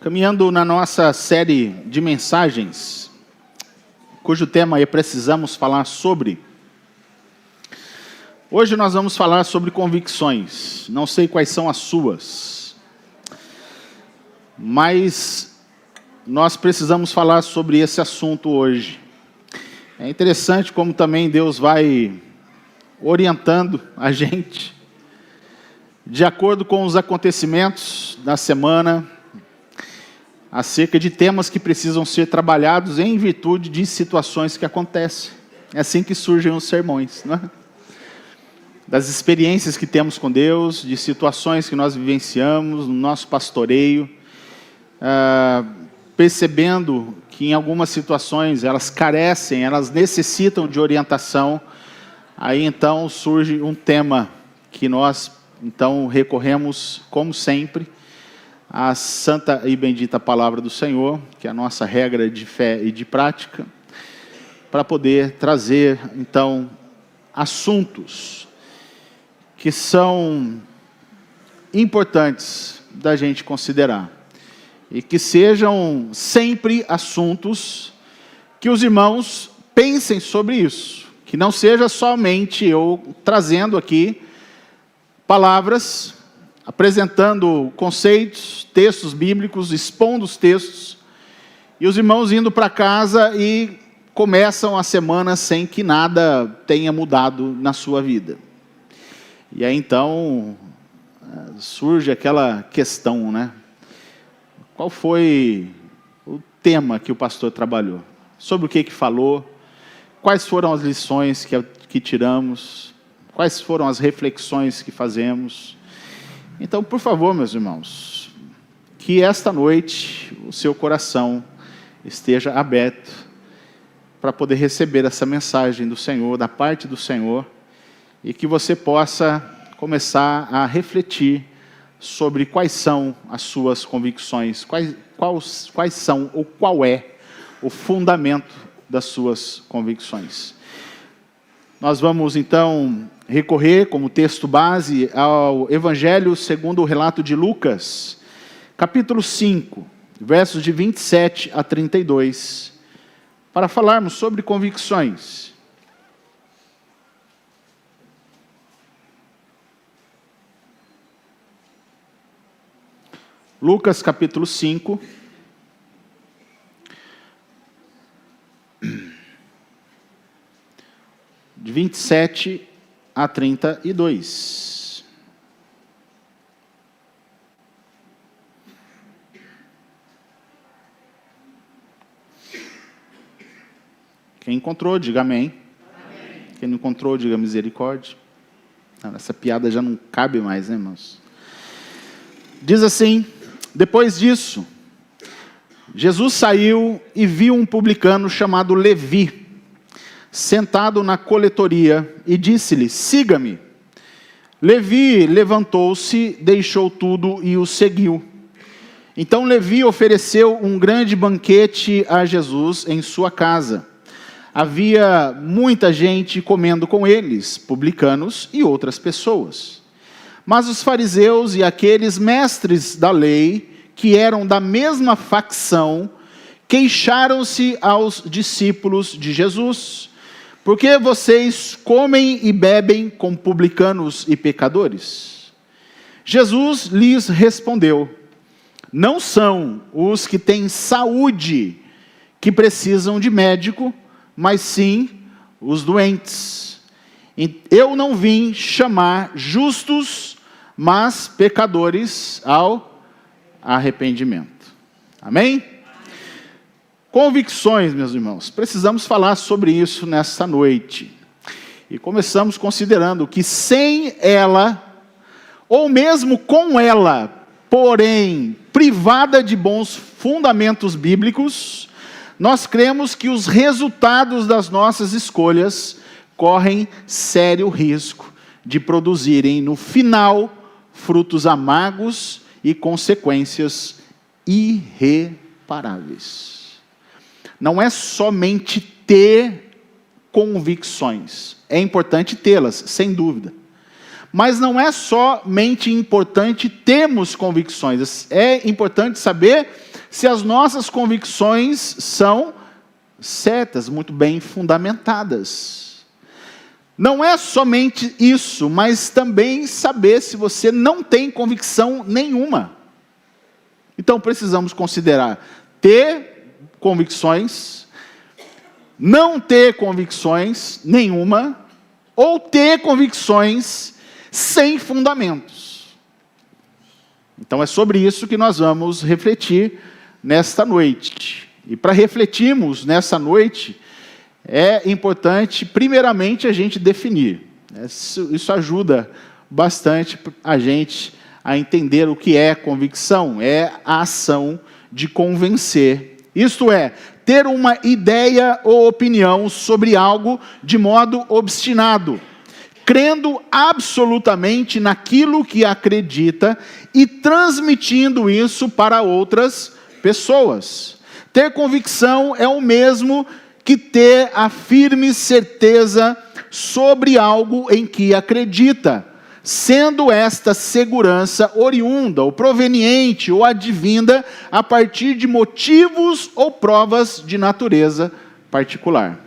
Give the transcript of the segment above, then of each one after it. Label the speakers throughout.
Speaker 1: Caminhando na nossa série de mensagens, cujo tema é Precisamos Falar Sobre. Hoje nós vamos falar sobre convicções. Não sei quais são as suas, mas nós precisamos falar sobre esse assunto hoje. É interessante como também Deus vai orientando a gente de acordo com os acontecimentos da semana, acerca de temas que precisam ser trabalhados em virtude de situações que acontecem. É assim que surgem os sermões, não é? Das experiências que temos com Deus, de situações que nós vivenciamos no nosso pastoreio, percebendo que em algumas situações elas carecem, elas necessitam de orientação. Aí então surge um tema que nós então recorremos, como sempre, a santa e bendita palavra do Senhor, que é a nossa regra de fé e de prática, para poder trazer, então, assuntos que são importantes da gente considerar. E que sejam sempre assuntos que os irmãos pensem sobre isso. Que não seja somente eu trazendo aqui palavras, apresentando conceitos, textos bíblicos, expondo os textos, e os irmãos indo para casa e começam a semana sem que nada tenha mudado na sua vida. E aí então surge aquela questão, né? Qual foi o tema que o pastor trabalhou? Sobre o que falou? Quais foram as lições que tiramos? Quais foram as reflexões que fazemos? Então, por favor, meus irmãos, que esta noite o seu coração esteja aberto para poder receber essa mensagem do Senhor, da parte do Senhor, e que você possa começar a refletir sobre quais são as suas convicções, quais são ou qual é o fundamento das suas convicções. Nós vamos então recorrer como texto base ao Evangelho segundo o relato de Lucas, capítulo 5, versos de 27 a 32, para falarmos sobre convicções. Lucas capítulo 5, de 27 a 32. Quem encontrou, diga amém. Amém. Quem não encontrou, diga misericórdia. Não, essa piada já não cabe mais, né, irmãos? Diz assim: depois disso, Jesus saiu e viu um publicano chamado Levi, sentado na coletoria, e disse-lhe: siga-me. Levi levantou-se, deixou tudo e o seguiu. Então Levi ofereceu um grande banquete a Jesus em sua casa. Havia muita gente comendo com eles, publicanos e outras pessoas. Mas os fariseus e aqueles mestres da lei, que eram da mesma facção, queixaram-se aos discípulos de Jesus: por que vocês comem e bebem com publicanos e pecadores? Jesus lhes respondeu: não são os que têm saúde que precisam de médico, mas sim os doentes. Eu não vim chamar justos, mas pecadores ao arrependimento. Amém? Convicções, meus irmãos. Precisamos falar sobre isso nesta noite. E começamos considerando que sem ela, ou mesmo com ela, porém privada de bons fundamentos bíblicos, nós cremos que os resultados das nossas escolhas correm sério risco de produzirem no final frutos amargos e consequências irreparáveis. Não é somente ter convicções, é importante tê-las, sem dúvida. Mas não é somente importante termos convicções, é importante saber se as nossas convicções são certas, muito bem fundamentadas. Não é somente isso, mas também saber se você não tem convicção nenhuma. Então precisamos considerar ter convicções, não ter convicções nenhuma, ou ter convicções sem fundamentos. Então é sobre isso que nós vamos refletir nesta noite. E para refletirmos nessa noite, é importante, primeiramente, a gente definir. Isso ajuda bastante a gente a entender o que é convicção. É a ação de convencer. Isto é, ter uma ideia ou opinião sobre algo de modo obstinado, crendo absolutamente naquilo que acredita e transmitindo isso para outras pessoas. Ter convicção é o mesmo que ter a firme certeza sobre algo em que acredita, sendo esta segurança oriunda, ou proveniente, ou advinda a partir de motivos ou provas de natureza particular.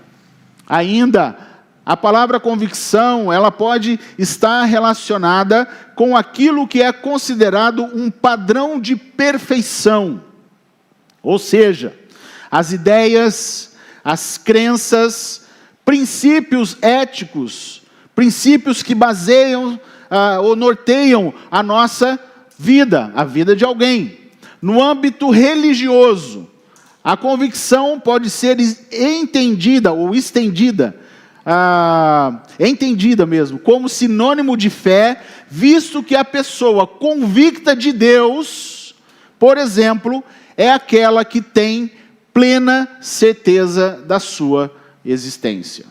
Speaker 1: Ainda, a palavra convicção, ela pode estar relacionada com aquilo que é considerado um padrão de perfeição, ou seja, as ideias, as crenças, princípios éticos, princípios que baseiam ou norteiam a nossa vida, a vida de alguém. No âmbito religioso, a convicção pode ser entendida ou estendida, entendida mesmo, como sinônimo de fé, visto que a pessoa convicta de Deus, por exemplo, é aquela que tem plena certeza da sua existência.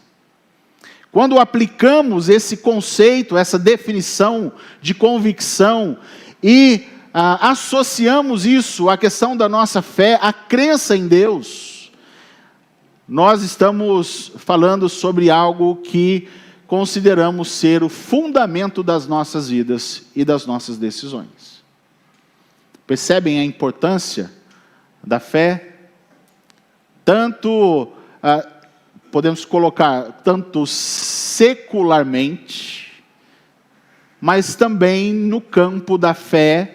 Speaker 1: Quando aplicamos esse conceito, essa definição de convicção e associamos isso à questão da nossa fé, à crença em Deus, nós estamos falando sobre algo que consideramos ser o fundamento das nossas vidas e das nossas decisões. Percebem a importância da fé? Tanto, podemos colocar, tanto secularmente, mas também no campo da fé,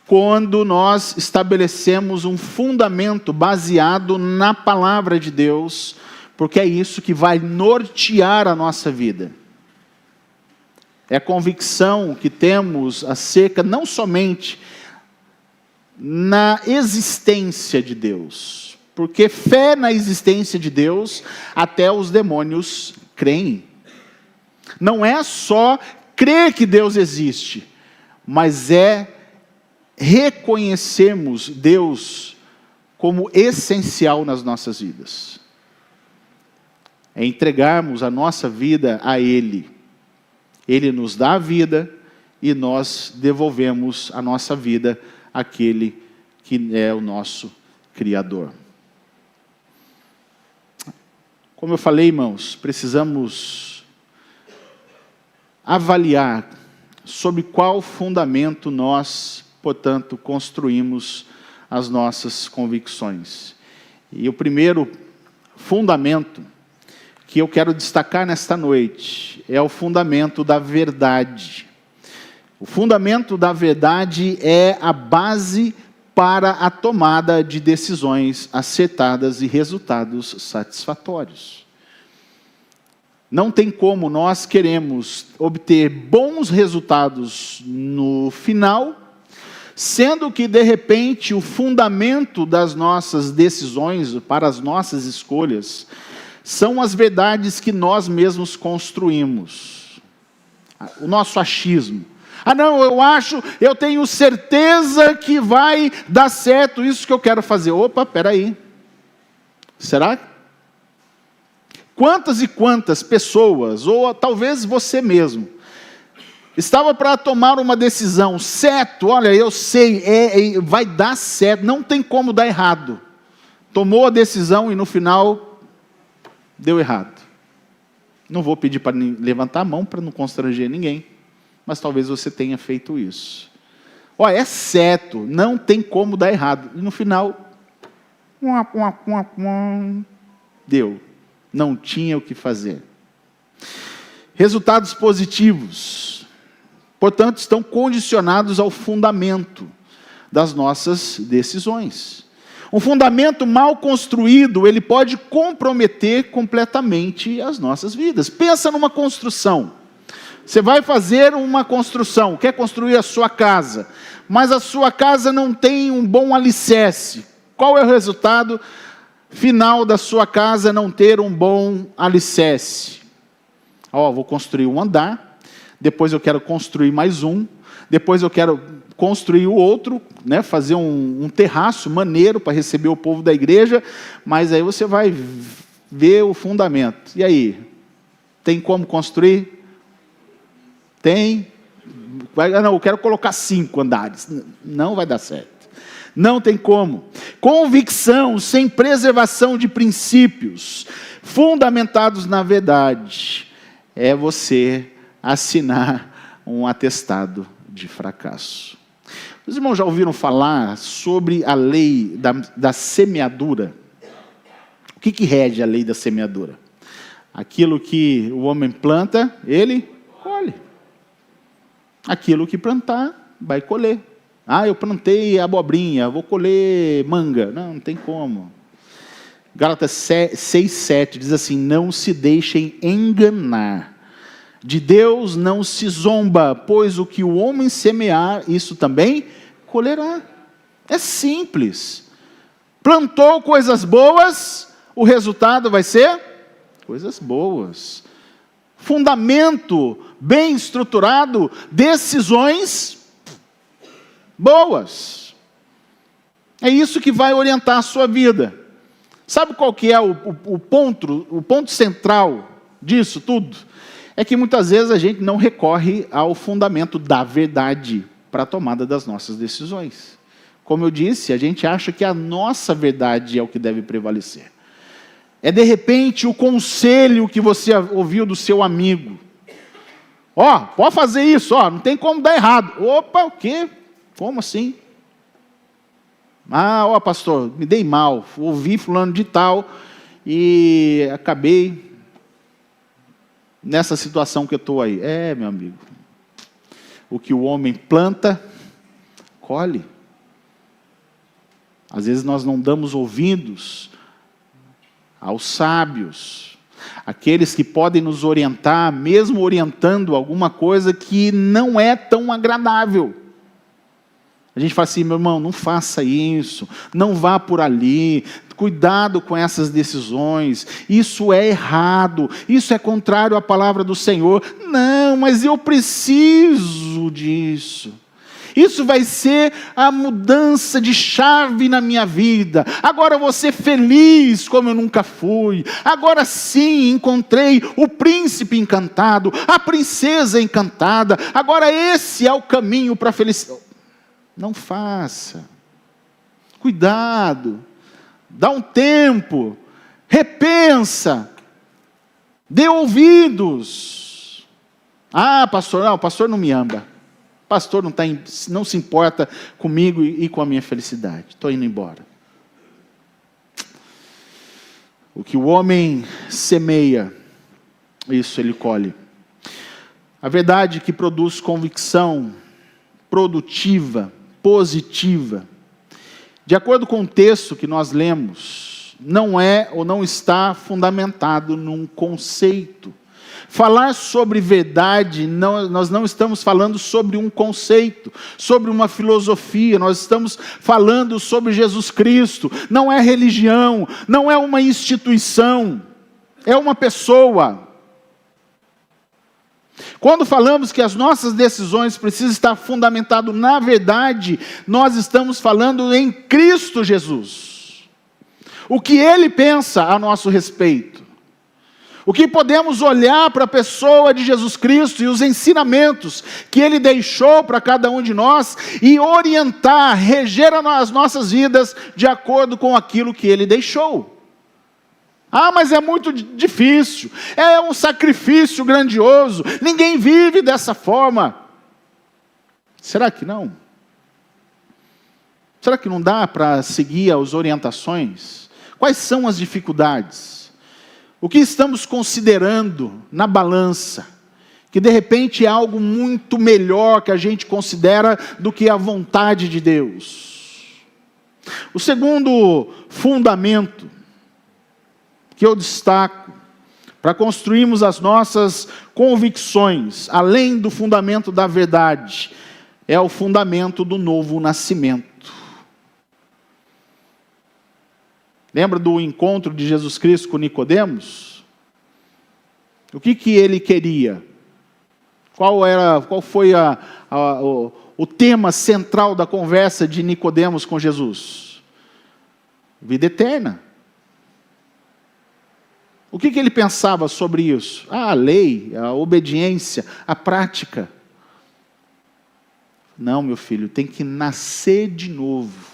Speaker 1: quando nós estabelecemos um fundamento baseado na palavra de Deus, porque é isso que vai nortear a nossa vida. É a convicção que temos acerca não somente na existência de Deus, porque fé na existência de Deus, até os demônios creem. Não é só crer que Deus existe, mas é reconhecermos Deus como essencial nas nossas vidas. É entregarmos a nossa vida a Ele. Ele nos dá a vida e nós devolvemos a nossa vida àquele que é o nosso Criador. Como eu falei, irmãos, precisamos avaliar sobre qual fundamento nós, portanto, construímos as nossas convicções. E o primeiro fundamento que eu quero destacar nesta noite é o fundamento da verdade. O fundamento da verdade é a base para a tomada de decisões acertadas e resultados satisfatórios. Não tem como nós queremos obter bons resultados no final, sendo que, de repente, o fundamento das nossas decisões, para as nossas escolhas, são as verdades que nós mesmos construímos. O nosso achismo. Não, eu tenho certeza que vai dar certo isso que eu quero fazer. Opa, peraí. Será? Quantas e quantas pessoas, ou talvez você mesmo, estava para tomar uma decisão, certo, olha, eu sei, vai dar certo, não tem como dar errado. Tomou a decisão e no final deu errado. Não vou pedir para levantar a mão para não constranger ninguém, mas talvez você tenha feito isso. É certo, não tem como dar errado. E no final, deu. Não tinha o que fazer. Resultados positivos, portanto, estão condicionados ao fundamento das nossas decisões. Um fundamento mal construído, ele pode comprometer completamente as nossas vidas. Pensa numa construção. Você vai fazer uma construção, quer construir a sua casa, mas a sua casa não tem um bom alicerce. Qual é o resultado final da sua casa não ter um bom alicerce? Vou construir um andar, depois eu quero construir mais um, depois eu quero construir o outro, né, fazer um terraço maneiro para receber o povo da igreja, mas aí você vai ver o fundamento. E aí? Tem como construir? Tem? Não, eu quero colocar 5 andares. Não vai dar certo. Não tem como. Convicção sem preservação de princípios fundamentados na verdade é você assinar um atestado de fracasso. Os irmãos já ouviram falar sobre a lei da semeadura? O que rege a lei da semeadura? Aquilo que o homem planta, ele colhe. Aquilo que plantar, vai colher. Eu plantei abobrinha, vou colher manga. Não tem como. Gálatas 6:7 diz assim: não se deixem enganar. De Deus não se zomba, pois o que o homem semear, isso também colherá. É simples. Plantou coisas boas, o resultado vai ser coisas boas. Fundamento bem estruturado, decisões boas. É isso que vai orientar a sua vida. Sabe qual que é o ponto central disso tudo? É que muitas vezes a gente não recorre ao fundamento da verdade para a tomada das nossas decisões. Como eu disse, a gente acha que a nossa verdade é o que deve prevalecer. É de repente o conselho que você ouviu do seu amigo. Pode fazer isso, não tem como dar errado. Opa, o quê? Como assim? Pastor, me dei mal, ouvi fulano de tal e acabei nessa situação que eu estou aí. Meu amigo, o que o homem planta, colhe. Às vezes nós não damos ouvidos aos sábios, aqueles que podem nos orientar, mesmo orientando alguma coisa que não é tão agradável. A gente fala assim: meu irmão, não faça isso, não vá por ali, cuidado com essas decisões, isso é errado, isso é contrário à palavra do Senhor. Não, mas eu preciso disso. Isso vai ser a mudança de chave na minha vida. Agora eu vou ser feliz como eu nunca fui. Agora sim encontrei o príncipe encantado, a princesa encantada. Agora esse é o caminho para a felicidade. Não faça. Cuidado. Dá um tempo. Repensa. Dê ouvidos. Pastor, não, o pastor não me ama. O pastor não se importa comigo e com a minha felicidade. Estou indo embora. O que o homem semeia, isso ele colhe. A verdade que produz convicção produtiva, positiva, de acordo com o texto que nós lemos, não é ou não está fundamentado num conceito. Falar sobre verdade, nós não estamos falando sobre um conceito, sobre uma filosofia, nós estamos falando sobre Jesus Cristo. Não é religião, não é uma instituição, é uma pessoa. Quando falamos que as nossas decisões precisam estar fundamentado na verdade, nós estamos falando em Cristo Jesus. O que Ele pensa a nosso respeito. O que podemos olhar para a pessoa de Jesus Cristo e os ensinamentos que Ele deixou para cada um de nós e orientar, reger as nossas vidas de acordo com aquilo que Ele deixou. Ah, mas é muito difícil, é um sacrifício grandioso, ninguém vive dessa forma. Será que não? Será que não dá para seguir as orientações? Quais são as dificuldades? O que estamos considerando na balança? Que de repente é algo muito melhor que a gente considera do que a vontade de Deus. O segundo fundamento que eu destaco para construirmos as nossas convicções, além do fundamento da verdade, é o fundamento do novo nascimento. Lembra do encontro de Jesus Cristo com Nicodemos? O que ele queria? Qual foi o tema central da conversa de Nicodemos com Jesus? Vida eterna. O que ele pensava sobre isso? A lei, a obediência, a prática. Não, meu filho, tem que nascer de novo.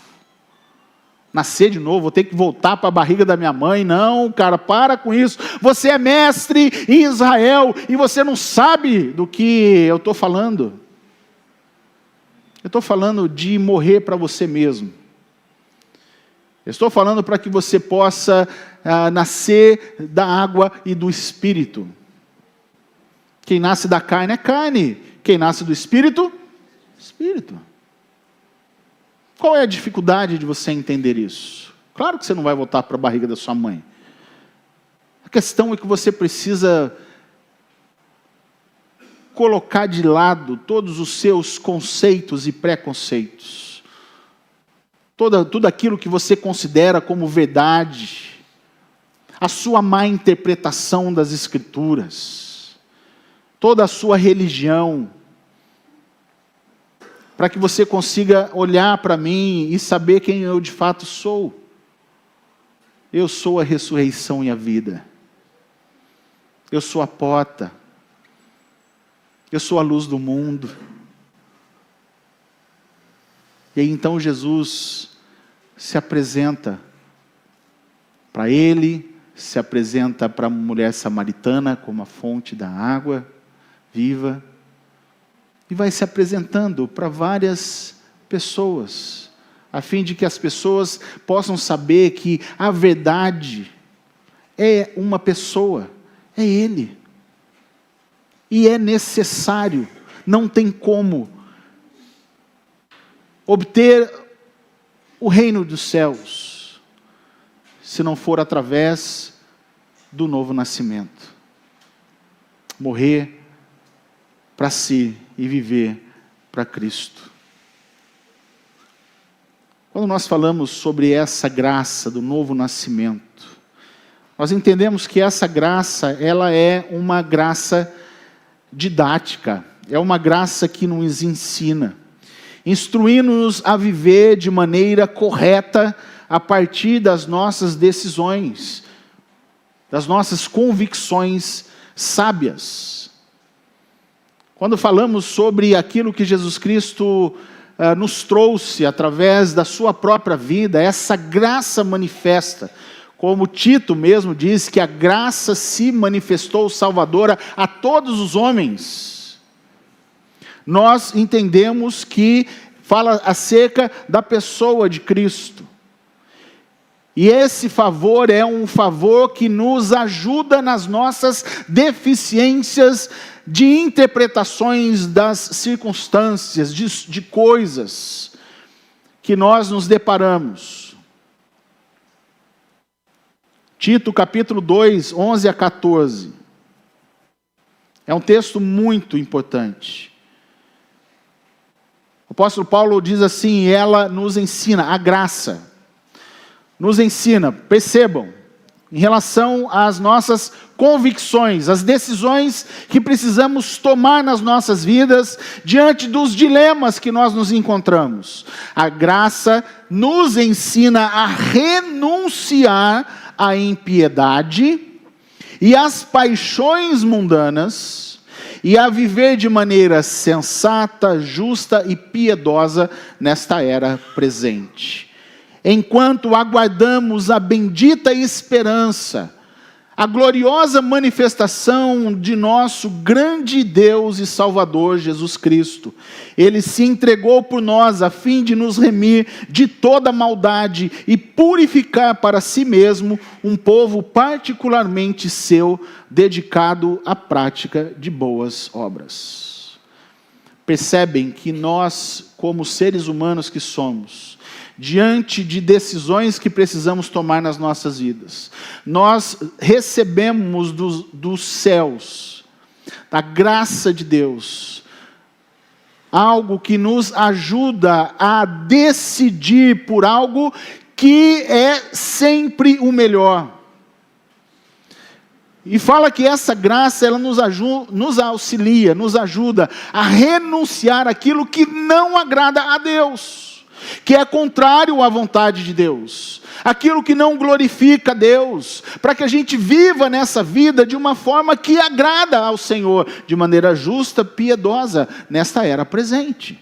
Speaker 1: Nascer de novo, vou ter que voltar para a barriga da minha mãe. Não, cara, para com isso. Você é mestre em Israel e você não sabe do que eu estou falando. Eu estou falando de morrer para você mesmo. Eu estou falando para que você possa nascer da água e do Espírito. Quem nasce da carne é carne. Quem nasce do Espírito, Espírito. Qual é a dificuldade de você entender isso? Claro que você não vai voltar para a barriga da sua mãe. A questão é que você precisa colocar de lado todos os seus conceitos e preconceitos. Tudo aquilo que você considera como verdade, a sua má interpretação das Escrituras, toda a sua religião, para que você consiga olhar para mim e saber quem eu de fato sou. Eu sou a ressurreição e a vida. Eu sou a porta. Eu sou a luz do mundo. E aí então Jesus se apresenta para ele, se apresenta para a mulher samaritana como a fonte da água viva, e vai se apresentando para várias pessoas, a fim de que as pessoas possam saber que a verdade é uma pessoa, é Ele. E é necessário, não tem como obter o reino dos céus, se não for através do novo nascimento. Morrer para si e viver para Cristo. Quando nós falamos sobre essa graça do novo nascimento, nós entendemos que essa graça, ela é uma graça didática, é uma graça que nos ensina, instruindo-nos a viver de maneira correta a partir das nossas decisões, das nossas convicções sábias. Quando falamos sobre aquilo que Jesus Cristo nos trouxe através da sua própria vida, essa graça manifesta, como Tito mesmo diz, que a graça se manifestou salvadora a todos os homens. Nós entendemos que fala acerca da pessoa de Cristo. E esse favor é um favor que nos ajuda nas nossas deficiências de interpretações das circunstâncias, de coisas que nós nos deparamos. Tito capítulo 2, 11 a 14. É um texto muito importante. O apóstolo Paulo diz assim, ela nos ensina, a graça nos ensina, percebam, em relação às nossas convicções, as decisões que precisamos tomar nas nossas vidas, diante dos dilemas que nós nos encontramos. A graça nos ensina a renunciar à impiedade e às paixões mundanas, e a viver de maneira sensata, justa e piedosa nesta era presente. Enquanto aguardamos a bendita esperança a gloriosa manifestação de nosso grande Deus e Salvador Jesus Cristo. Ele se entregou por nós a fim de nos remir de toda maldade e purificar para si mesmo um povo particularmente seu, dedicado à prática de boas obras. Percebem que nós, como seres humanos que somos, diante de decisões que precisamos tomar nas nossas vidas, nós recebemos dos céus, da graça de Deus, algo que nos ajuda a decidir por algo que é sempre o melhor. E fala que essa graça, ela nos auxilia, nos ajuda a renunciar aquilo que não agrada a Deus, que é contrário à vontade de Deus, aquilo que não glorifica a Deus, para que a gente viva nessa vida de uma forma que agrada ao Senhor, de maneira justa, piedosa, nesta era presente.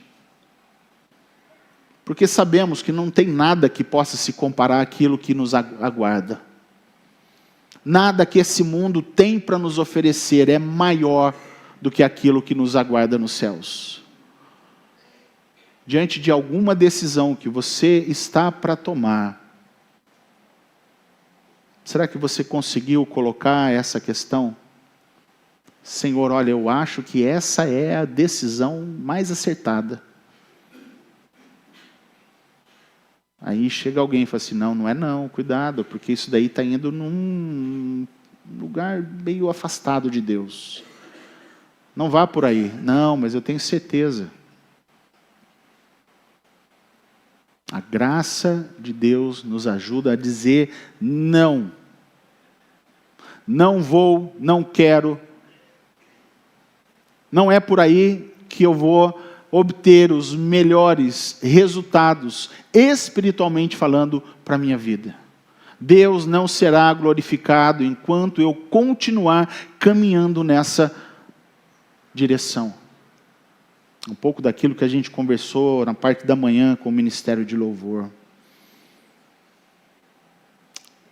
Speaker 1: Porque sabemos que não tem nada que possa se comparar àquilo que nos aguarda. Nada que esse mundo tem para nos oferecer é maior do que aquilo que nos aguarda nos céus. Diante de alguma decisão que você está para tomar, será que você conseguiu colocar essa questão? Senhor, olha, eu acho que essa é a decisão mais acertada. Aí chega alguém e fala assim, não é não, cuidado, porque isso daí está indo num lugar meio afastado de Deus. Não vá por aí. Não, mas eu tenho certeza. A graça de Deus nos ajuda a dizer não. Não vou, não quero. Não é por aí que eu vou obter os melhores resultados, espiritualmente falando, para a minha vida. Deus não será glorificado enquanto eu continuar caminhando nessa direção. Um pouco daquilo que a gente conversou na parte da manhã com o Ministério de Louvor.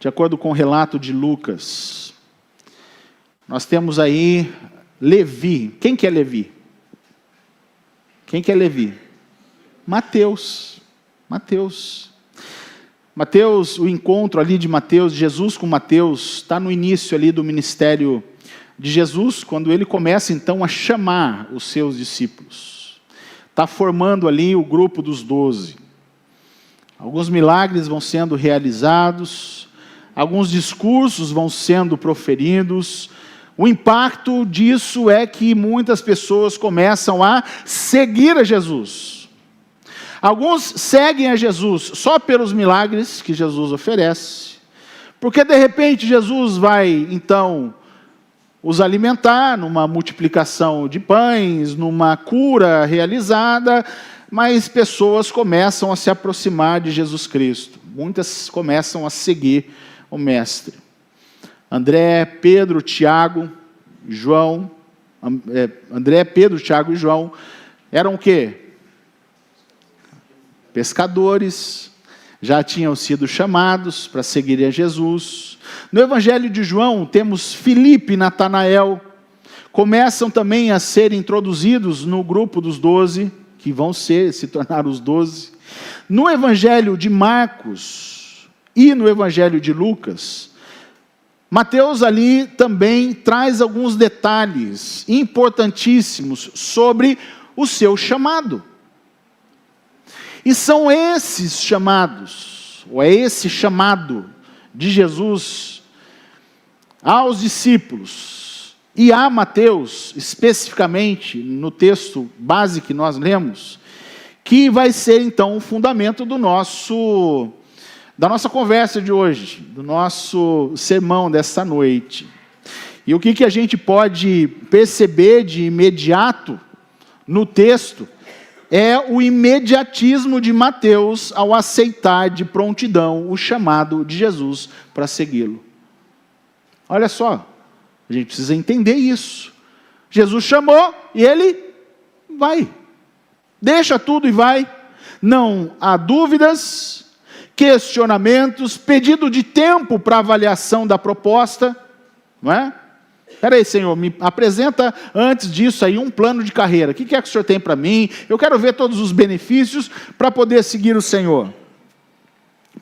Speaker 1: De acordo com o relato de Lucas, nós temos aí Levi. Quem que é Levi? Quem que é Levi? Mateus. Mateus, o encontro ali de Mateus, Jesus com Mateus, está no início ali do ministério de Jesus, quando ele começa então a chamar os seus discípulos. Está formando ali o grupo dos 12. Alguns milagres vão sendo realizados, alguns discursos vão sendo proferidos. O impacto disso é que muitas pessoas começam a seguir a Jesus. Alguns seguem a Jesus só pelos milagres que Jesus oferece, porque de repente Jesus vai então os alimentar numa multiplicação de pães, numa cura realizada, mas pessoas começam a se aproximar de Jesus Cristo. Muitas começam a seguir o Mestre. André, Pedro, Tiago, João, eram o quê? Pescadores, já tinham sido chamados para seguirem a Jesus. No Evangelho de João, temos Filipe e Natanael, começam também a ser introduzidos no grupo dos 12, que vão se tornar os 12. No Evangelho de Marcos e no Evangelho de Lucas, Mateus ali também traz alguns detalhes importantíssimos sobre o seu chamado. E são esses chamados, ou é esse chamado de Jesus aos discípulos e a Mateus, especificamente no texto base que nós lemos, que vai ser então o fundamento da nossa conversa de hoje, do nosso sermão desta noite. E o que a gente pode perceber de imediato no texto é o imediatismo de Mateus ao aceitar de prontidão o chamado de Jesus para segui-lo. Olha só, a gente precisa entender isso. Jesus chamou e ele vai. Deixa tudo e vai. Não há dúvidas, questionamentos, pedido de tempo para avaliação da proposta. não é? Espera aí, Senhor, me apresenta antes disso aí um plano de carreira. O que é que o Senhor tem para mim? Eu quero ver todos os benefícios para poder seguir o Senhor.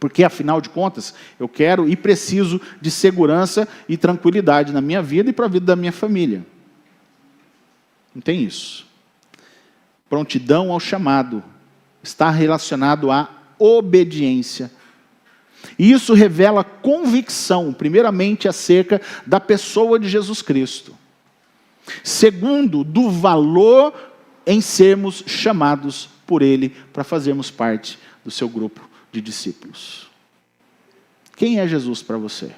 Speaker 1: Porque, afinal de contas, eu quero e preciso de segurança e tranquilidade na minha vida e para a vida da minha família. Não tem isso. Prontidão ao chamado está relacionado à obediência. E isso revela convicção, primeiramente, acerca da pessoa de Jesus Cristo. Segundo, do valor em sermos chamados por Ele para fazermos parte do seu grupo de discípulos. Quem é Jesus para você?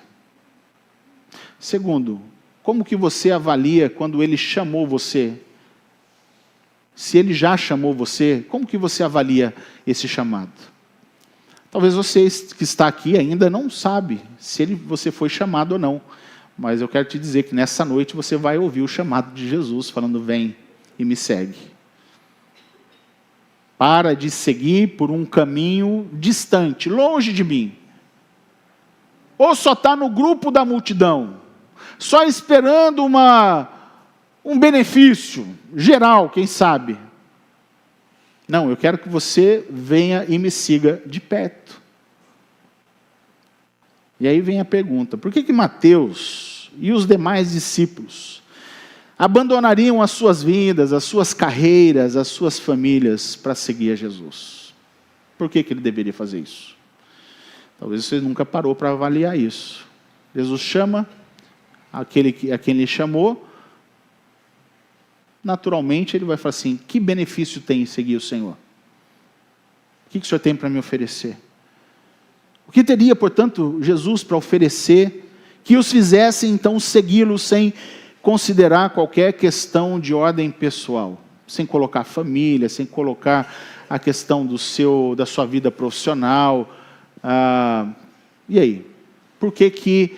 Speaker 1: Segundo, como que você avalia quando Ele chamou você? Se Ele já chamou você, como que você avalia esse chamado? Talvez você que está aqui ainda não sabe se você foi chamado ou não. Mas eu quero te dizer que nessa noite você vai ouvir o chamado de Jesus falando: vem e me segue. Para de seguir por um caminho distante, longe de mim. Ou só está no grupo da multidão, só esperando um benefício geral, quem sabe. Não, eu quero que você venha e me siga de perto. E aí vem a pergunta: por que Mateus e os demais discípulos abandonariam as suas vidas, as suas carreiras, as suas famílias para seguir a Jesus? Por que ele deveria fazer isso? Talvez você nunca parou para avaliar isso. Jesus chama a quem ele chamou. Naturalmente ele vai falar assim: que benefício tem em seguir o Senhor? O que o Senhor tem para me oferecer? O que teria, portanto, Jesus para oferecer que os fizesse então segui-lo sem considerar qualquer questão de ordem pessoal, sem colocar família, sem colocar a questão da sua vida profissional? E aí? Por que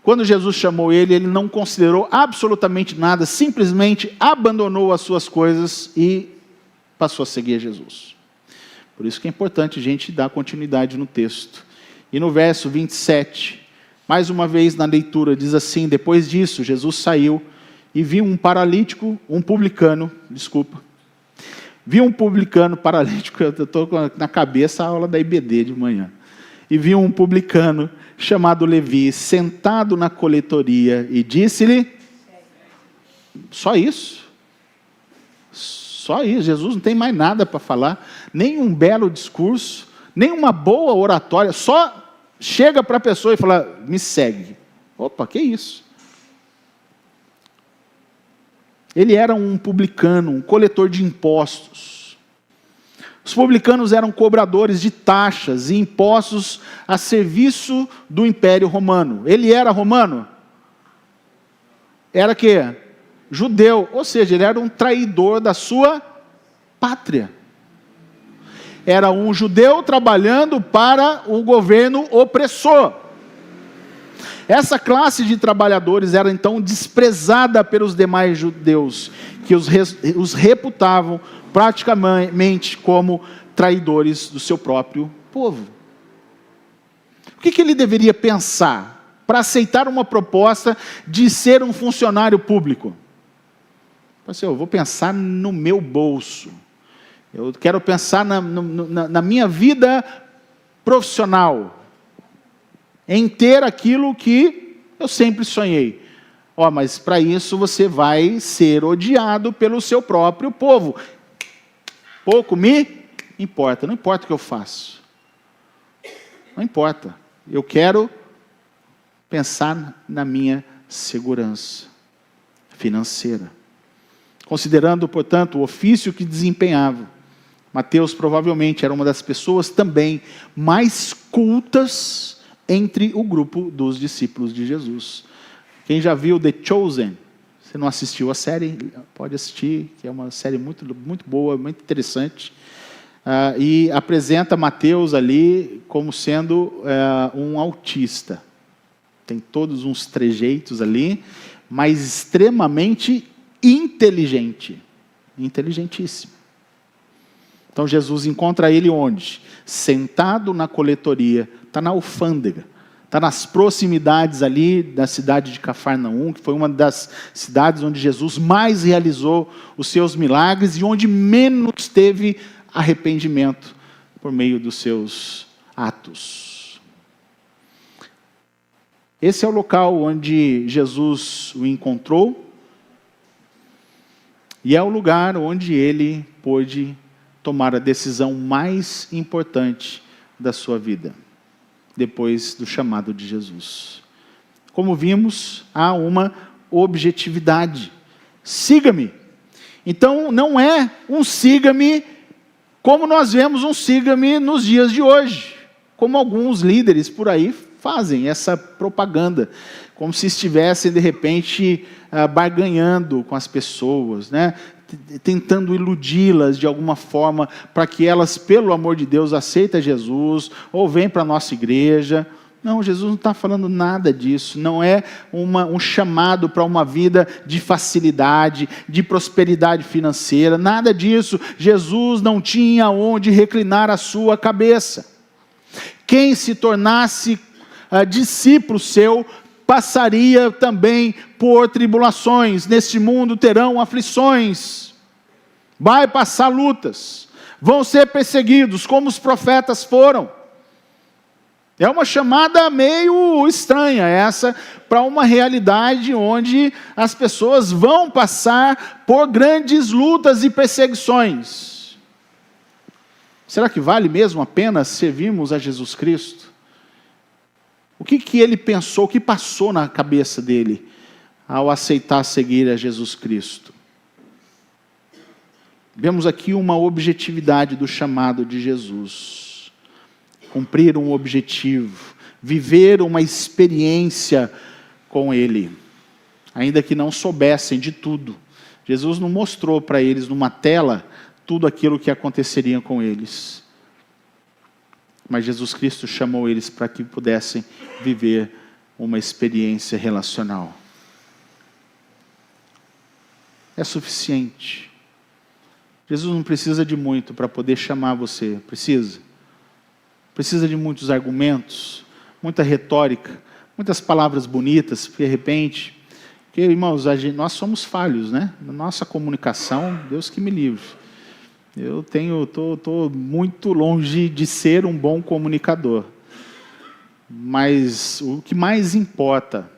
Speaker 1: quando Jesus chamou ele não considerou absolutamente nada, simplesmente abandonou as suas coisas e passou a seguir a Jesus? Por isso que é importante a gente dar continuidade no texto. E no verso 27, mais uma vez na leitura, diz assim: depois disso, Jesus saiu e viu um publicano, viu um publicano paralítico, eu estou na cabeça a aula da IBD de manhã, e viu um publicano chamado Levi, sentado na coletoria, e disse-lhe, só isso, Jesus não tem mais nada para falar, nem um belo discurso, nem uma boa oratória, só chega para a pessoa e fala: me segue. Opa, que isso? Ele era um publicano, um coletor de impostos. Os publicanos eram cobradores de taxas e impostos a serviço do Império Romano. Ele era romano? Era quê? Judeu, ou seja, ele era um traidor da sua pátria. Era um judeu trabalhando para o governo opressor. Essa classe de trabalhadores era então desprezada pelos demais judeus, que os reputavam praticamente como traidores do seu próprio povo. O que ele deveria pensar para aceitar uma proposta de ser um funcionário público? Eu vou pensar no meu bolso. Eu quero pensar na minha vida profissional, em ter aquilo que eu sempre sonhei. Mas para isso você vai ser odiado pelo seu próprio povo. Pouco me importa, não importa o que eu faço. Não importa. Eu quero pensar na minha segurança financeira. Considerando, portanto, o ofício que desempenhava, Mateus provavelmente era uma das pessoas também mais cultas entre o grupo dos discípulos de Jesus. Quem já viu The Chosen, se não assistiu a série, pode assistir, que é uma série muito, muito boa, muito interessante, e apresenta Mateus ali como sendo um autista. Tem todos uns trejeitos ali, mas extremamente inteligente, inteligentíssimo. Então Jesus encontra ele onde? Sentado na coletoria, está na alfândega, está nas proximidades ali da cidade de Cafarnaum, que foi uma das cidades onde Jesus mais realizou os seus milagres e onde menos teve arrependimento por meio dos seus atos. Esse é o local onde Jesus o encontrou e é o lugar onde ele pôde tomar a decisão mais importante da sua vida, depois do chamado de Jesus. Como vimos, há uma objetividade. Siga-me. Então, não é um siga-me como nós vemos um siga-me nos dias de hoje, como alguns líderes por aí fazem essa propaganda, como se estivessem, de repente, barganhando com as pessoas, né? Tentando iludi-las de alguma forma, para que elas, pelo amor de Deus, aceitem Jesus, ou venham para a nossa igreja. Não, Jesus não está falando nada disso, não é um chamado para uma vida de facilidade, de prosperidade financeira, nada disso. Jesus não tinha onde reclinar a sua cabeça. Quem se tornasse discípulo seu, passaria também por tribulações. Neste mundo terão aflições, vai passar lutas, vão ser perseguidos, como os profetas foram. É uma chamada meio estranha essa, para uma realidade onde as pessoas vão passar por grandes lutas e perseguições. Será que vale mesmo a pena servirmos a Jesus Cristo? O que ele pensou, o que passou na cabeça dele ao aceitar seguir a Jesus Cristo? Vemos aqui uma objetividade do chamado de Jesus. Cumprir um objetivo, viver uma experiência com Ele, ainda que não soubessem de tudo. Jesus não mostrou para eles numa tela tudo aquilo que aconteceria com eles. Mas Jesus Cristo chamou eles para que pudessem viver uma experiência relacional. É suficiente. Jesus não precisa de muito para poder chamar você, precisa? Precisa de muitos argumentos, muita retórica, muitas palavras bonitas, de repente. Porque, irmãos, nós somos falhos, né? Na nossa comunicação, Deus que me livre. Eu estou muito longe de ser um bom comunicador. Mas o que mais importa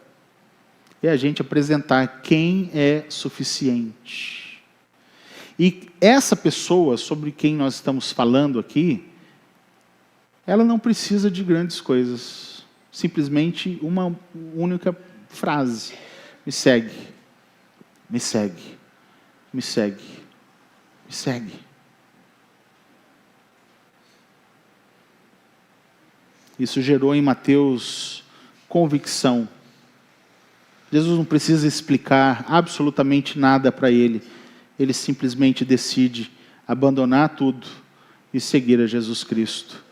Speaker 1: é a gente apresentar quem é suficiente. E essa pessoa sobre quem nós estamos falando aqui, ela não precisa de grandes coisas. Simplesmente uma única frase. Me segue. Me segue. Me segue. Me segue. Isso gerou em Mateus convicção. Jesus não precisa explicar absolutamente nada para ele. Ele simplesmente decide abandonar tudo e seguir a Jesus Cristo.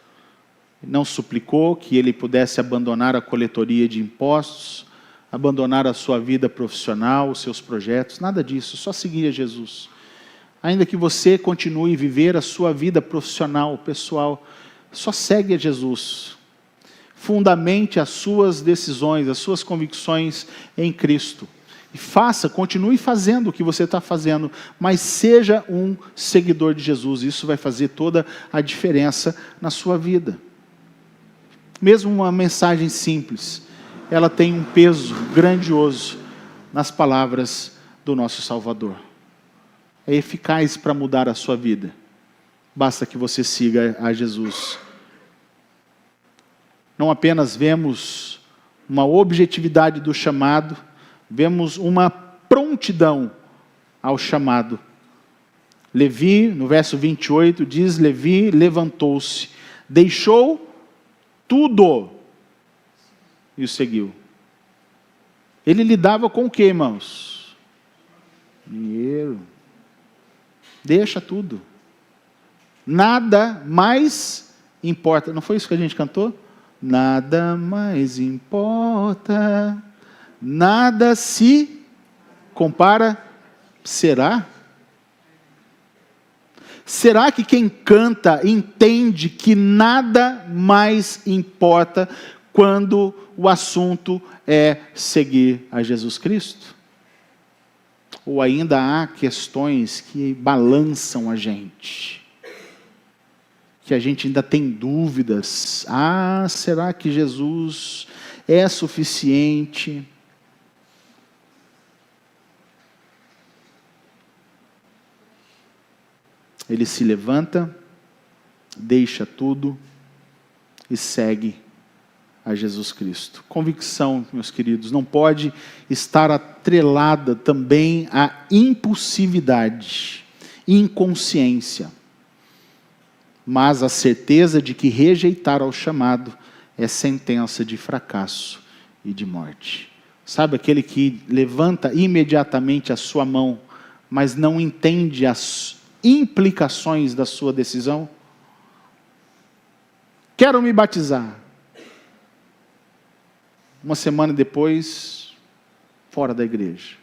Speaker 1: Não suplicou que ele pudesse abandonar a coletoria de impostos, abandonar a sua vida profissional, os seus projetos, nada disso, só seguir a Jesus. Ainda que você continue a viver a sua vida profissional, pessoal, só segue a Jesus. Fundamente as suas decisões, as suas convicções em Cristo. E continue fazendo o que você está fazendo, mas seja um seguidor de Jesus. Isso vai fazer toda a diferença na sua vida. Mesmo uma mensagem simples, ela tem um peso grandioso nas palavras do nosso Salvador. É eficaz para mudar a sua vida. Basta que você siga a Jesus. Não apenas vemos uma objetividade do chamado, vemos uma prontidão ao chamado. Levi, no verso 28, diz: Levi levantou-se, deixou tudo e o seguiu. Ele lidava com o que, irmãos? Dinheiro. Deixa tudo. Nada mais importa. Não foi isso que a gente cantou? Nada mais importa, nada se compara. Será? Será que quem canta entende que nada mais importa quando o assunto é seguir a Jesus Cristo? Ou ainda há questões que balançam a gente, que a gente ainda tem dúvidas. Será que Jesus é suficiente? Ele se levanta, deixa tudo e segue a Jesus Cristo. Convicção, meus queridos, não pode estar atrelada também à impulsividade, inconsciência, mas a certeza de que rejeitar ao chamado é sentença de fracasso e de morte. Sabe aquele que levanta imediatamente a sua mão, mas não entende as implicações da sua decisão? Quero me batizar. Uma semana depois, fora da igreja.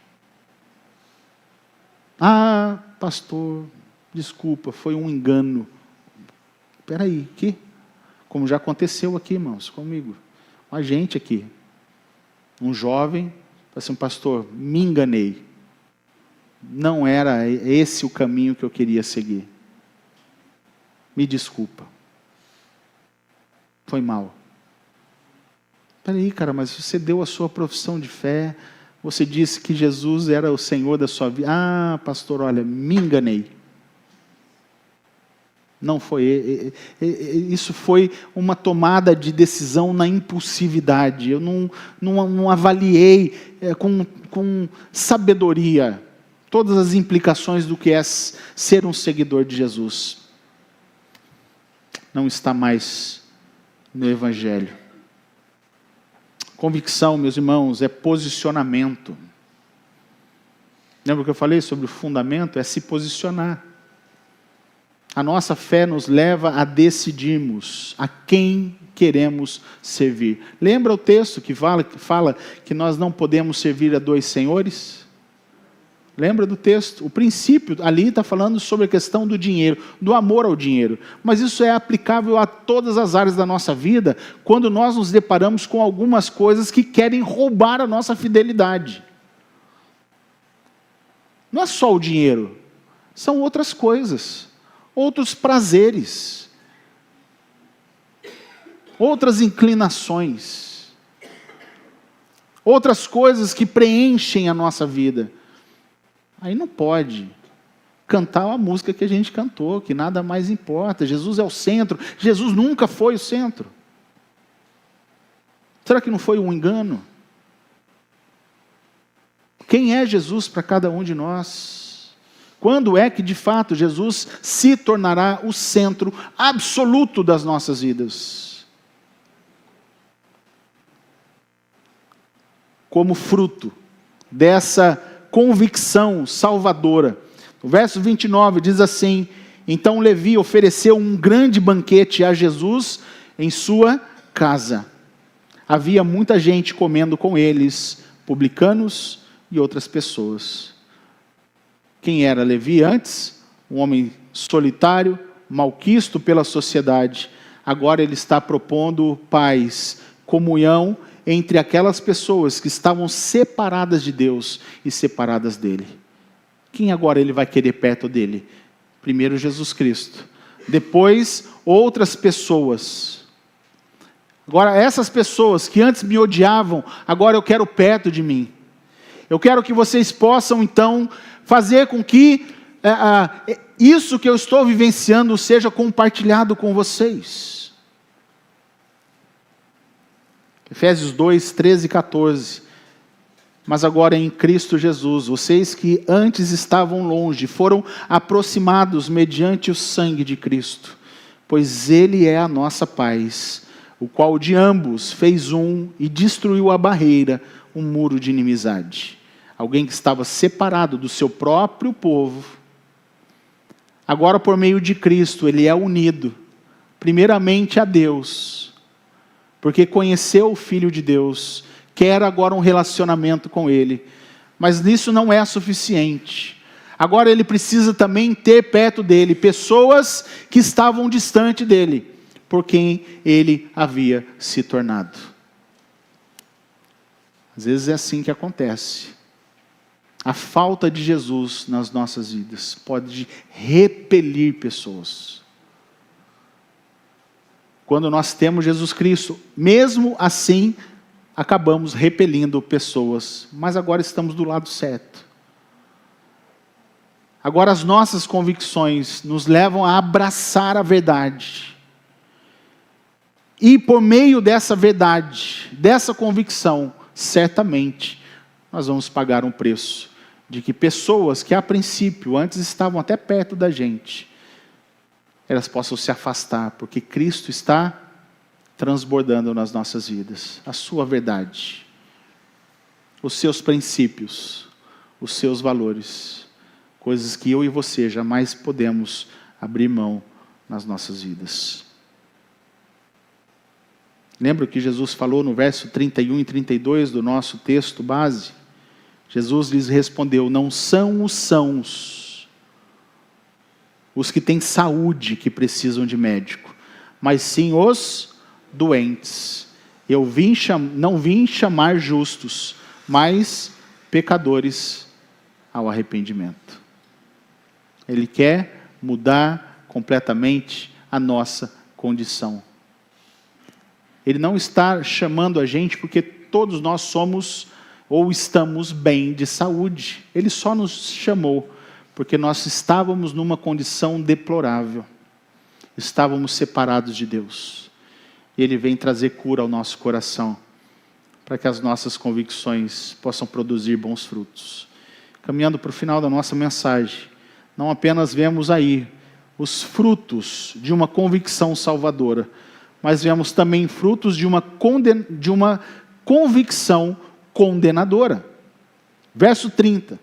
Speaker 1: Pastor, desculpa, foi um engano. Espera aí, que? Como já aconteceu aqui, irmãos, comigo. Com a gente aqui. Um jovem, falou assim, pastor, me enganei. Não era esse o caminho que eu queria seguir. Me desculpa. Foi mal. Peraí, cara, mas você deu a sua profissão de fé, você disse que Jesus era o Senhor da sua vida. Pastor, olha, me enganei. Não foi, isso foi uma tomada de decisão na impulsividade. Eu não avaliei com sabedoria todas as implicações do que é ser um seguidor de Jesus. Não está mais no Evangelho. Convicção, meus irmãos, é posicionamento. Lembra que eu falei sobre o fundamento? É se posicionar. A nossa fé nos leva a decidirmos a quem queremos servir. Lembra o texto que fala que nós não podemos servir a dois senhores? Lembra do texto? O princípio ali está falando sobre a questão do dinheiro, do amor ao dinheiro. Mas isso é aplicável a todas as áreas da nossa vida, quando nós nos deparamos com algumas coisas que querem roubar a nossa fidelidade. Não é só o dinheiro, são outras coisas, outros prazeres, outras inclinações, outras coisas que preenchem a nossa vida. Aí não pode cantar a música que a gente cantou, que nada mais importa. Jesus é o centro. Jesus nunca foi o centro. Será que não foi um engano? Quem é Jesus para cada um de nós? Quando é que de fato Jesus se tornará o centro absoluto das nossas vidas? Como fruto dessa convicção salvadora. O verso 29 diz assim: então Levi ofereceu um grande banquete a Jesus em sua casa. Havia muita gente comendo com eles, publicanos e outras pessoas. Quem era Levi antes? Um homem solitário, malquisto pela sociedade. Agora ele está propondo paz, comunhão entre aquelas pessoas que estavam separadas de Deus e separadas dele. Quem agora ele vai querer perto dele? Primeiro Jesus Cristo. Depois outras pessoas. Agora essas pessoas que antes me odiavam, agora eu quero perto de mim. Eu quero que vocês possam então fazer com que isso que eu estou vivenciando seja compartilhado com vocês. Efésios 2, 13 e 14. Mas agora em Cristo Jesus, vocês que antes estavam longe, foram aproximados mediante o sangue de Cristo, pois Ele é a nossa paz, o qual de ambos fez um e destruiu a barreira, um muro de inimizade. Alguém que estava separado do seu próprio povo, agora por meio de Cristo, ele é unido, primeiramente a Deus, porque conheceu o Filho de Deus, quer agora um relacionamento com Ele, mas nisso não é suficiente. Agora ele precisa também ter perto dele pessoas que estavam distante dele, por quem ele havia se tornado. Às vezes é assim que acontece. A falta de Jesus nas nossas vidas pode repelir pessoas. Quando nós temos Jesus Cristo, mesmo assim, acabamos repelindo pessoas, mas agora estamos do lado certo. Agora as nossas convicções nos levam a abraçar a verdade. E por meio dessa verdade, dessa convicção, certamente nós vamos pagar um preço de que pessoas que a princípio antes estavam até perto da gente, elas possam se afastar, porque Cristo está transbordando nas nossas vidas a sua verdade, os seus princípios, os seus valores, coisas que eu e você jamais podemos abrir mão nas nossas vidas. Lembra o que Jesus falou no verso 31 e 32 do nosso texto base? Jesus lhes respondeu: não são os sãos, os que têm saúde que precisam de médico, mas sim os doentes. Eu não vim chamar justos, mas pecadores ao arrependimento. Ele quer mudar completamente a nossa condição. Ele não está chamando a gente porque todos nós somos ou estamos bem de saúde. Ele só nos chamou porque nós estávamos numa condição deplorável. Estávamos separados de Deus. E Ele vem trazer cura ao nosso coração, para que as nossas convicções possam produzir bons frutos. Caminhando para o final da nossa mensagem, não apenas vemos aí os frutos de uma convicção salvadora, mas vemos também frutos de uma convicção condenadora. Verso 30.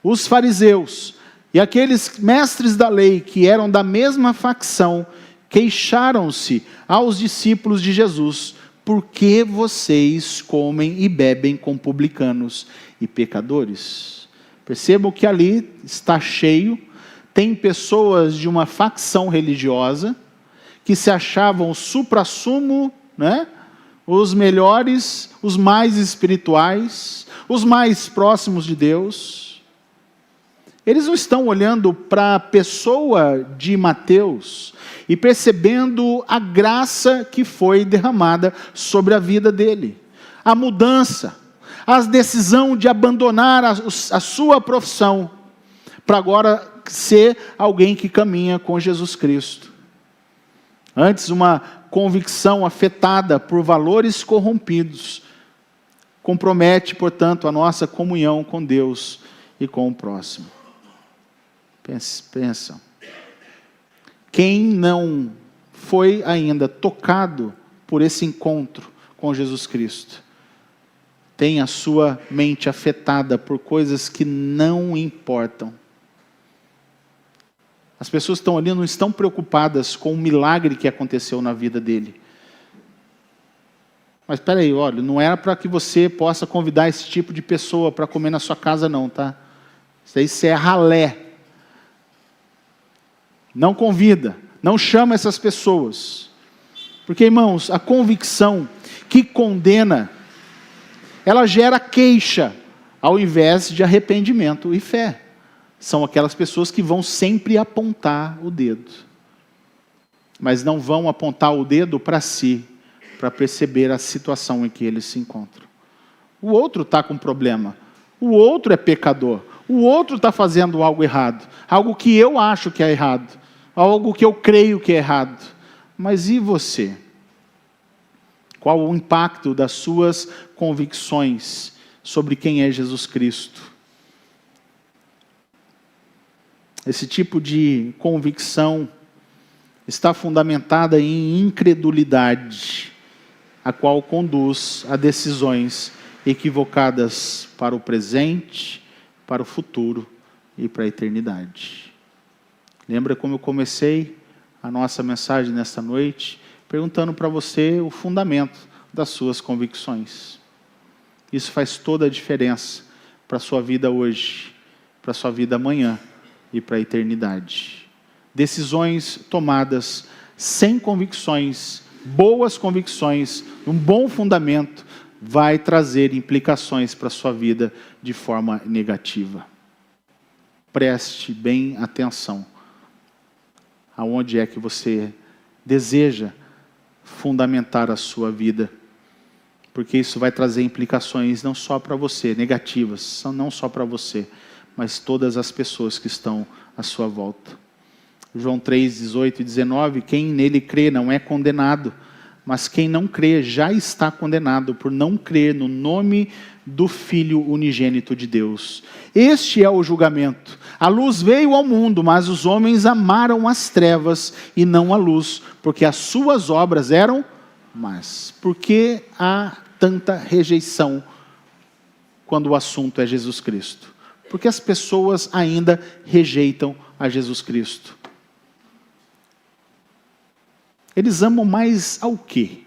Speaker 1: Os fariseus e aqueles mestres da lei que eram da mesma facção queixaram-se aos discípulos de Jesus: por que vocês comem e bebem com publicanos e pecadores? Percebam que ali está cheio, tem pessoas de uma facção religiosa, que se achavam o suprassumo, né? Os melhores, os mais espirituais, os mais próximos de Deus. Eles não estão olhando para a pessoa de Mateus e percebendo a graça que foi derramada sobre a vida dele. A mudança, a decisão de abandonar a sua profissão, para agora ser alguém que caminha com Jesus Cristo. Antes, uma convicção afetada por valores corrompidos compromete, portanto, a nossa comunhão com Deus e com o próximo. Pensa. Quem não foi ainda tocado por esse encontro com Jesus Cristo, tem a sua mente afetada por coisas que não importam. As pessoas que estão ali não estão preocupadas com o milagre que aconteceu na vida dele. Mas espera aí, olha, não era para que você possa convidar esse tipo de pessoa para comer na sua casa não, tá? Isso é ralé. Não convida, não chama essas pessoas. Porque, irmãos, a convicção que condena, ela gera queixa, ao invés de arrependimento e fé. São aquelas pessoas que vão sempre apontar o dedo. Mas não vão apontar o dedo para si, para perceber a situação em que eles se encontram. O outro está com problema. O outro é pecador. O outro está fazendo algo errado. Algo que eu acho que é errado. Algo que eu creio que é errado. Mas e você? Qual o impacto das suas convicções sobre quem é Jesus Cristo? Esse tipo de convicção está fundamentada em incredulidade, a qual conduz a decisões equivocadas para o presente, para o futuro e para a eternidade. Lembra como eu comecei a nossa mensagem nesta noite, perguntando para você o fundamento das suas convicções. Isso faz toda a diferença para a sua vida hoje, para a sua vida amanhã e para a eternidade. Decisões tomadas sem convicções, boas convicções, um bom fundamento, vai trazer implicações para a sua vida de forma negativa. Preste bem atenção aonde é que você deseja fundamentar a sua vida, porque isso vai trazer implicações não só para você, negativas, não só para você, mas todas as pessoas que estão à sua volta. João 3, 18 e 19, quem nele crê não é condenado, mas quem não crê já está condenado por não crer no nome do Filho unigênito de Deus. Este é o julgamento. A luz veio ao mundo, mas os homens amaram as trevas e não a luz, porque as suas obras eram más. Por que há tanta rejeição quando o assunto é Jesus Cristo? Porque as pessoas ainda rejeitam a Jesus Cristo. Eles amam mais ao quê?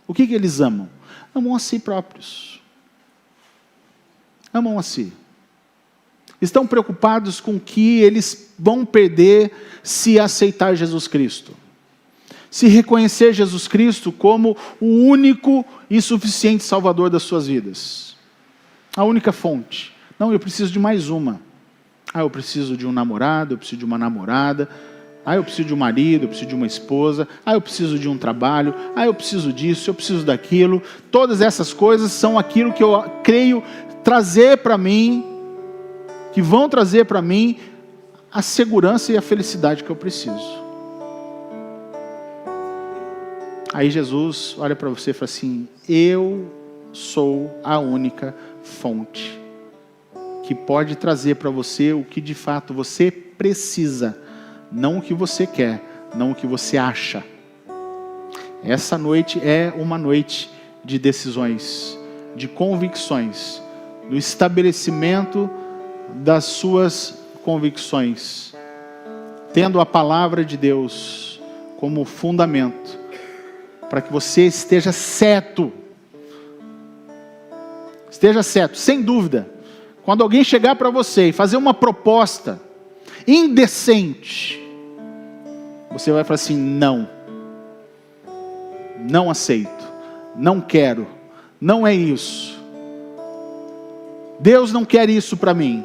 Speaker 1: O que eles amam? Amam a si próprios. Amam a si. Estão preocupados com o que eles vão perder se aceitar Jesus Cristo. Se reconhecer Jesus Cristo como o único e suficiente Salvador das suas vidas. A única fonte. Não, eu preciso de mais uma. Eu preciso de um namorado, eu preciso de uma namorada. Eu preciso de um marido, eu preciso de uma esposa. Eu preciso de um trabalho. Eu preciso disso, eu preciso daquilo. Todas essas coisas são aquilo que eu creio trazer para mim, que vão trazer para mim a segurança e a felicidade que eu preciso. Aí Jesus olha para você e fala assim: eu sou a única fonte que pode trazer para você o que de fato você precisa. Não o que você quer, não o que você acha. Essa noite é uma noite de decisões, de convicções, do estabelecimento das suas convicções, tendo a palavra de Deus como fundamento, para que você esteja certo, sem dúvida. Quando alguém chegar para você e fazer uma proposta indecente, você vai falar assim: não aceito, não quero, não é isso, Deus não quer isso para mim.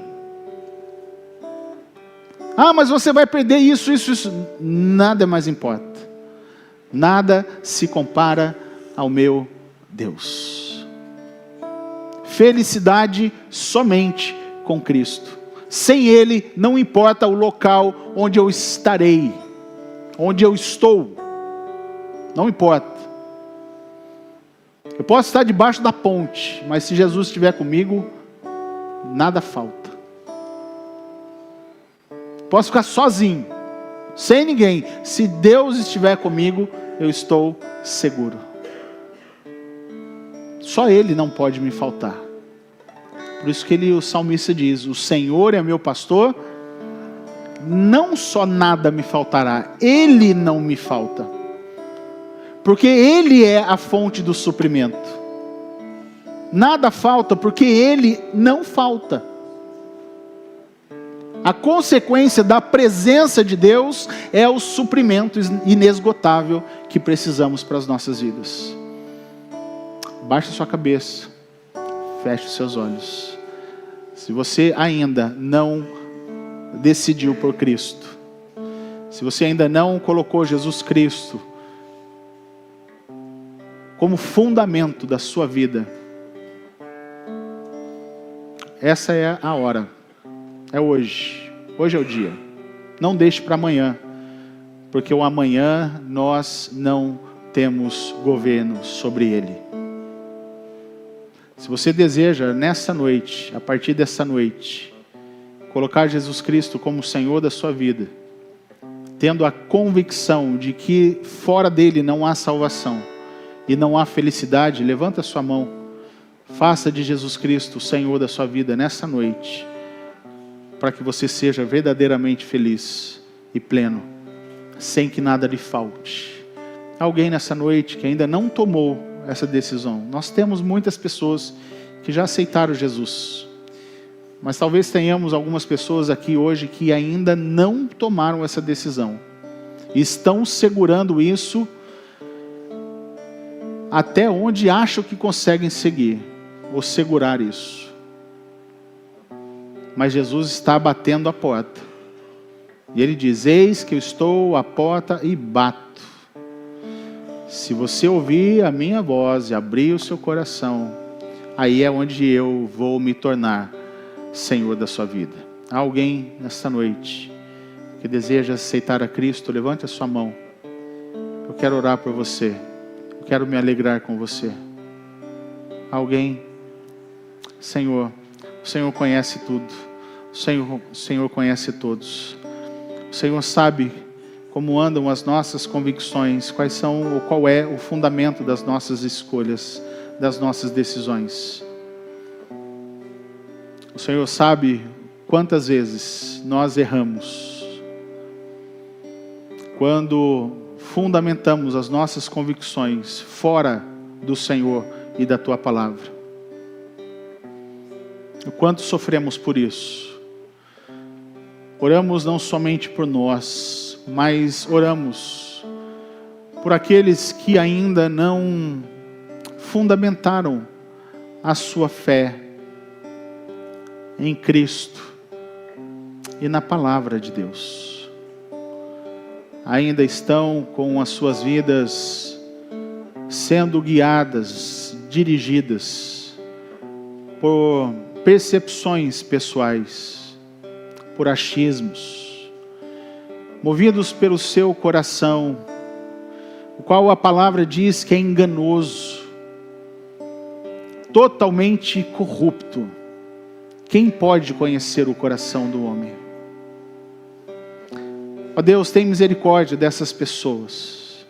Speaker 1: Mas você vai perder isso, nada mais importa, nada se compara ao meu Deus. Felicidade somente com Cristo. Sem Ele, não importa o local onde eu estarei, onde eu estou, não importa. Eu posso estar debaixo da ponte, mas se Jesus estiver comigo, nada falta. Posso ficar sozinho, sem ninguém. Se Deus estiver comigo, eu estou seguro. Só Ele não pode me faltar. Por isso que o salmista diz: o Senhor é meu pastor, não só nada me faltará, Ele não me falta. Porque Ele é a fonte do suprimento. Nada falta porque Ele não falta. A consequência da presença de Deus é o suprimento inesgotável que precisamos para as nossas vidas. Baixe a sua cabeça, feche os seus olhos. Se você ainda não decidiu por Cristo, se você ainda não colocou Jesus Cristo como fundamento da sua vida, essa é a hora, é hoje é o dia. Não deixe para amanhã, porque o amanhã nós não temos governo sobre ele. Se você deseja nessa noite, a partir dessa noite, colocar Jesus Cristo como Senhor da sua vida, tendo a convicção de que fora dele não há salvação e não há felicidade, levanta a sua mão, faça de Jesus Cristo o Senhor da sua vida nessa noite, para que você seja verdadeiramente feliz e pleno, sem que nada lhe falte. Alguém nessa noite que ainda não tomou essa decisão? Nós temos muitas pessoas que já aceitaram Jesus, mas talvez tenhamos algumas pessoas aqui hoje que ainda não tomaram essa decisão, e estão segurando isso até onde acham que conseguem seguir ou segurar isso. Mas Jesus está batendo a porta. E Ele diz: eis que eu estou à porta e bato. Se você ouvir a minha voz e abrir o seu coração, aí é onde eu vou me tornar Senhor da sua vida. Há alguém nesta noite que deseja aceitar a Cristo? Levante a sua mão. Eu quero orar por você. Eu quero me alegrar com você. Alguém? Senhor, o Senhor conhece tudo. O Senhor conhece todos. O Senhor sabe como andam as nossas convicções, qual é o fundamento das nossas escolhas, das nossas decisões. O Senhor sabe quantas vezes nós erramos quando fundamentamos as nossas convicções fora do Senhor e da Tua Palavra. O quanto sofremos por isso. Oramos não somente por nós, mas oramos por aqueles que ainda não fundamentaram a sua fé em Cristo e na Palavra de Deus. Ainda estão com as suas vidas sendo guiadas, dirigidas por percepções pessoais, por achismos, movidos pelo seu coração, o qual a palavra diz que é enganoso, totalmente corrupto. Quem pode conhecer o coração do homem? Ó Deus, tem misericórdia dessas pessoas.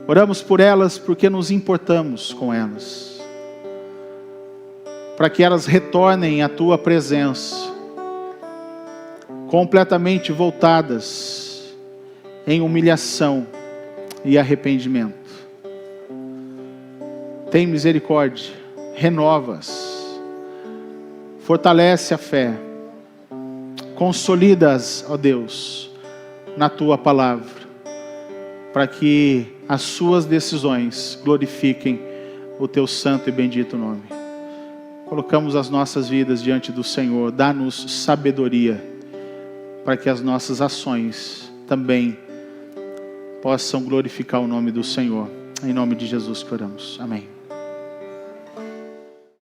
Speaker 1: Oramos por elas porque nos importamos com elas, para que elas retornem à Tua presença, completamente voltadas em humilhação e arrependimento. Tem misericórdia, renova-as, fortalece a fé, consolida-as, ó Deus, na Tua Palavra, para que as suas decisões glorifiquem o Teu santo e bendito nome. Colocamos as nossas vidas diante do Senhor, dá-nos sabedoria, para que as nossas ações também possam glorificar o nome do Senhor. Em nome de Jesus que oramos. Amém.